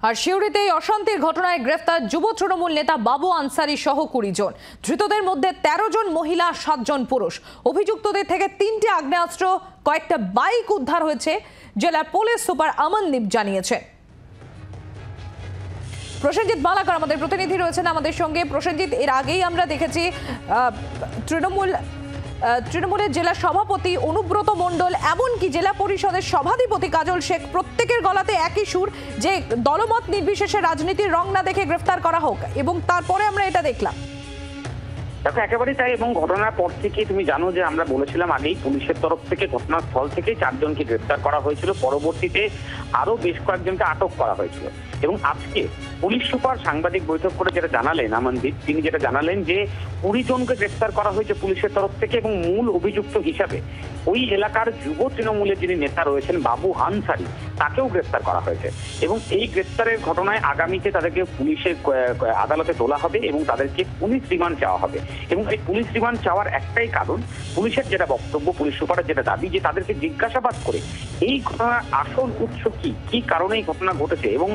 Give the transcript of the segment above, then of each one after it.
আর সিউড়িতে অশান্তির ঘটনায় গ্রেফতার যুব তৃণমূল নেতা বাবু আনসারি সহ 20 জন। ধৃতদের মধ্যে 13 জন মহিলা, 7 জন পুরুষ। অভিযুক্তদের থেকে 3টি আগ্নেয়াস্ত্র, কয়েকটা বাইক উদ্ধার হয়েছে, জেলার পুলিশ সুপার অমনদীপ জানিয়েছে। প্রসেনজিৎ মালাকার আমাদের প্রতিনিধি রয়েছেন আমাদের সঙ্গে। প্রসেনজিৎ, এর আগেই আমরা দেখেছি তৃণমূলের জেলা সভাপতি অনুব্রত মণ্ডল, এমনকি জেলা পরিষদের সভাধিপতি কাজল শেখ, প্রত্যেকের গলাতে একই সুর যে দলমত নির্বিশেষে রাজনীতির রং না দেখে গ্রেফতার করা হোক, এবং তারপরে আমরা এটা দেখলাম। দেখো, একেবারেই তাই। এবং ঘটনার পর থেকে তুমি জানো যে আমরা বলেছিলাম আগেই, পুলিশের তরফ থেকে ঘটনাস্থল থেকে 4 জনকে গ্রেফতার করা হয়েছিল, পরবর্তীতে আরো বেশ কয়েকজনকে আটক করা হয়েছিল। এবং আজকে পুলিশ সুপার সাংবাদিক বৈঠক করে যেটা জানালেন অমনদীপ, তিনি যেটা জানালেন যে 20 জনকে গ্রেফতার করা হয়েছে পুলিশের তরফ থেকে, এবং মূল অভিযুক্ত হিসাবে ওই এলাকার যুব তৃণমূলের যিনি নেতা রয়েছেন বাবু আনসারি, তাকেও গ্রেফতার করা হয়েছে। এবং এই গ্রেফতারের ঘটনায় আগামীতে তাদেরকে পুলিশের আদালতে তোলা হবে এবং তাদেরকে পুলিশ রিমান্ড চাওয়া হবে। এবং এই পুলিশ রিমান্ড চাওয়ার একটাই কারণ, পুলিশের যেটা বক্তব্য, পুলিশ সুপারের যেটা দাবি, যে তাদেরকে জিজ্ঞাসাবাদ করে এই ঘটনার আসল উৎস কি কারণে এই ঘটনা ঘটেছে, এবং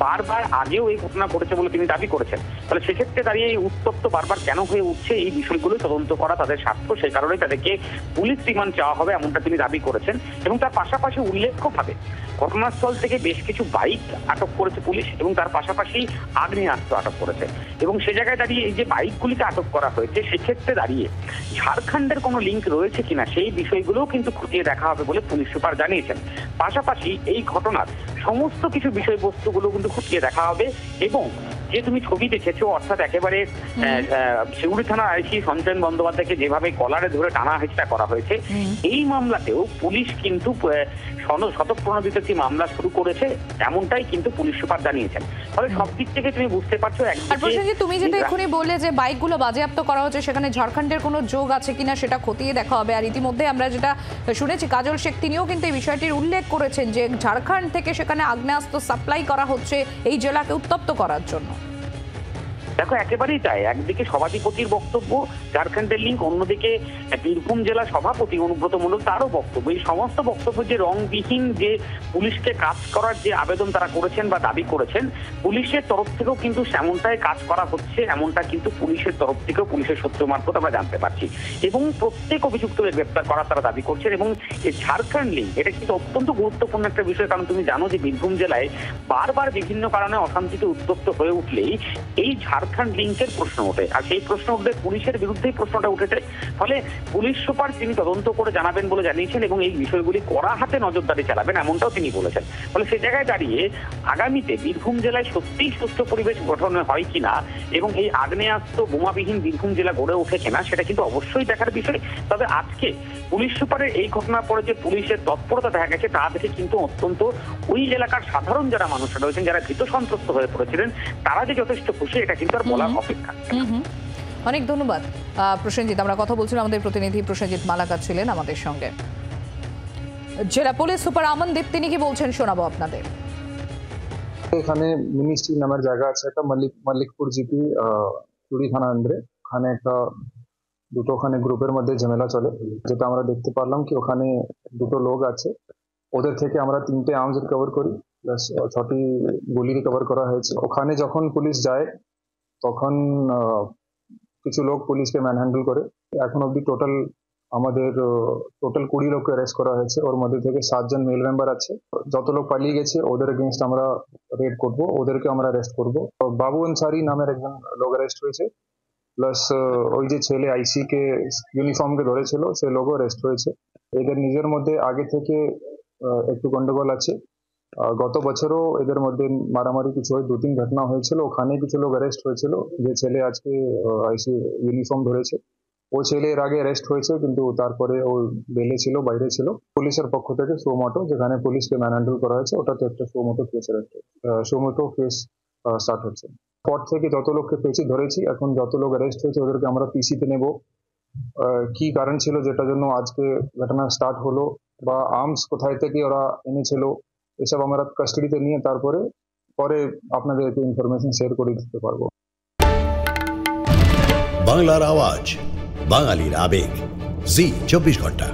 বারবার আগেও এই ঘটনা ঘটেছে বলে তিনি দাবি করেছেন। তাহলে সেক্ষেত্রে দাঁড়িয়ে এই উত্তপ্ত বারবার কেন হয়ে উঠছে, এই বিষয়গুলো তদন্ত করা তাদের স্বার্থ, সেই কারণেই তাদেরকে পুলিশ রিমান্ড চাওয়া হবে, এমনটা তিনি দাবি করেছেন। এবং তার পাশাপাশি উল্লেখ্যভাবে ঘটনাস্থল থেকে বেশ কিছু বাইক আটক করেছে পুলিশ, এবং তার পাশাপাশি আগ্নেয়াস্ত্র আটক করেছে। এবং সে জায়গায় দাঁড়িয়ে এই যে বাইকগুলিকে আটক করা হয়েছে, সেক্ষেত্রে দাঁড়িয়ে ঝাড়খণ্ডের কোনো লিঙ্ক রয়েছে কিনা সেই বিষয়গুলোও কিন্তু খতিয়ে দেখা হবে বলে পুলিশ সুপার জানিয়েছেন। পাশাপাশি এই ঘটনার সমস্ত কিছু বিষয়বস্তুগুলো কিন্তু খতিয়ে দেখা হবে। এবং যে তুমি ছবি দেখেছো, অর্থাৎ একেবারে সিউড়ি থানার আইসি সঞ্জয় বন্দ্যোপাধ্যায়কে যেভাবে কলারে ধরে টানা হেঁচড়া করা হয়েছে, এই মামলাতেও পুলিশ কিন্তু শতপ্রণোদিত একটি মামলা শুরু করেছে, এমনটাই কিন্তু পুলিশ সুপার জানিয়েছেন। ফলে সব দিক থেকে তুমি বুঝতে পারছো। তুমি যেটা এখনই বললে যে বাইকগুলো বাজেয়াপ্ত করা হচ্ছে, সেখানে ঝাড়খণ্ডের কোনো যোগ আছে কিনা সেটা খতিয়ে দেখা হবে। আর ইতিমধ্যে আমরা যেটা শুনেছি, কাজল শেখ তিনিও কিন্তু এই বিষয়টির উল্লেখ করেছেন যে ঝাড়খণ্ড থেকে সেখানে আগ্নেয়াস্ত্র সাপ্লাই করা হচ্ছে এই জেলাকে উত্তপ্ত করার জন্য। দেখো, একেবারেই তাই। একদিকে সভাধিপতির বক্তব্য, ঝাড়খণ্ডের লিঙ্ক, অন্যদিকে বীরভূম জেলা সভাপতি অনুব্রত মণ্ডল, তারও বক্তব্য। এই সমস্ত বক্তব্য যে রংবিহীন যে পুলিশকে কাজ করার যে আবেদন তারা করেছেন বা দাবি করেছেন, পুলিশের তরফ থেকেও কিন্তু সেমনটাই কাজ করা হচ্ছে, এমনটা কিন্তু পুলিশের তরফ থেকেও পুলিশের সূত্র মারফত আমরা জানতে পারছি। এবং প্রত্যেক অভিযুক্তদের গ্রেপ্তার করার তারা দাবি করছেন। এবং এই ঝাড়খণ্ড লিঙ্ক, এটা কিন্তু অত্যন্ত গুরুত্বপূর্ণ একটা বিষয়। কারণ তুমি জানো যে বীরভূম জেলায় বারবার বিভিন্ন কারণে অশান্তিতে উত্তপ্ত হয়ে উঠলেই এই ঝাড়খণ্ড লিঙ্কের প্রশ্ন ওঠে, আর সেই প্রশ্ন উঠলে পুলিশের বিরুদ্ধেই প্রশ্নটা উঠেছে। ফলে পুলিশ সুপার তিনি তদন্ত করে জানাবেন বলে জানিয়েছেন, এবং এই বিষয়গুলি কড়া হাতে নজরদারি চালাবেন, এমনটাও তিনি বলেছেন। ফলে সে জায়গায় দাঁড়িয়ে আগামীতে বীরভূম জেলায় সত্যিই সুস্থ পরিবেশ গঠন হয় কিনা, এবং এই আগ্নেয়াস্ত্র বোমাবিহীন বীরভূম জেলা গড়ে ওঠে কিনা, সেটা কিন্তু অবশ্যই দেখার বিষয়। তবে আজকে পুলিশ সুপারের এই ঘটনার পরে যে পুলিশের তৎপরতা দেখা গেছে, তা দেখে কিন্তু অত্যন্ত ওই এলাকার সাধারণ যারা মানুষরা রয়েছেন, যারা ভীত সন্ত্রস্ত হয়ে পড়েছিলেন, তারা যে যথেষ্ট খুশি, এটা কিন্তু আর বলার অপেক্ষা। অনেক ধন্যবাদ প্রসেনজিৎ। আমরা কথা বলছিলাম, আমাদের প্রতিনিধি প্রসেনজিৎ মালাকার ছিলেন আমাদের সঙ্গে। জেলা পুলিশ সুপার অমনদীপ তিনি কি বলছেন শোনাবো আপনাদের। এখানে মিনিস্ট্রি নামের জায়গা আছে, একটা মল্লিকপুর জিপি চুড়ি থানা আন্ডারে। ওখানে একটা ওখানে গ্রুপের মধ্যে ঝামেলা চলে, যেটা আমরা দেখতে পারলাম কি ওখানে 2 লোক আছে, ওদের থেকে আমরা 3টে আর্মস রিকভার করি, প্লাস 6টি গুলি রিকভার করা হয়েছে। ওখানে যখন পুলিশ যায় তখন কিছু লোক পুলিশকে ম্যানহ্যান্ডেল করে। এখন অব্দি আমাদের টোটাল 20 লোককে অ্যারেস্ট করা হয়েছে। ওর মধ্যে থেকে 7 জন মেল মেম্বার আছে। যত লোক পালিয়ে গেছে ওদের এগেনস্ট আমরা রেড করব, ওদেরকে আমরা অ্যারেস্ট করব। বাবু আনসারি নামের একজন লোক অ্যারেস্ট হয়েছে, প্লাস ওই যে ছেলে আইসি কে ইউনিফর্মকে ধরেছিল সে লোকও অ্যারেস্ট হয়েছে। এদের নিজের মধ্যে আগে থেকে একটু গন্ডগোল আছে। গত বছরও এদের মধ্যে মারামারি কিছু হয়, 2-3 ঘটনা হয়েছিল, ওখানে কিছু লোক অ্যারেস্ট হয়েছিল। যে ছেলে আজকে আইসি ইউনিফর্ম ধরেছে, ও ছেলে এর আগে অ্যারেস্ট হয়েছে, কিন্তু তারপরে ও বেলে ছিল, বাইরে ছিল। পুলিশের পক্ষ থেকে সোমোটো, যেখানে পুলিশকে ম্যানহ্যান্ডেল করা হয়েছে, ওটাতে একটা সোমোটো কেস স্টার্ট হচ্ছে। পর থেকে যত লোককে পেয়েছি ধরেছি, এখন যত লোক অ্যারেস্ট হয়েছে ওদেরকে আমরা পিসিতে নেব। কি কারণ ছিল যেটার জন্য আজকে ঘটনা স্টার্ট হলো, বা আর্মস কোথায় থেকে ওরা এনেছিল, এসব আমরা কাস্টাডিতে নিয়ে তারপরে আপনাদেরকে ইনফরমেশন শেয়ার করে দিতে পারবো। বাংলার আওয়াজ, বাঙালির আবেগ, জি 24 ঘন্টা।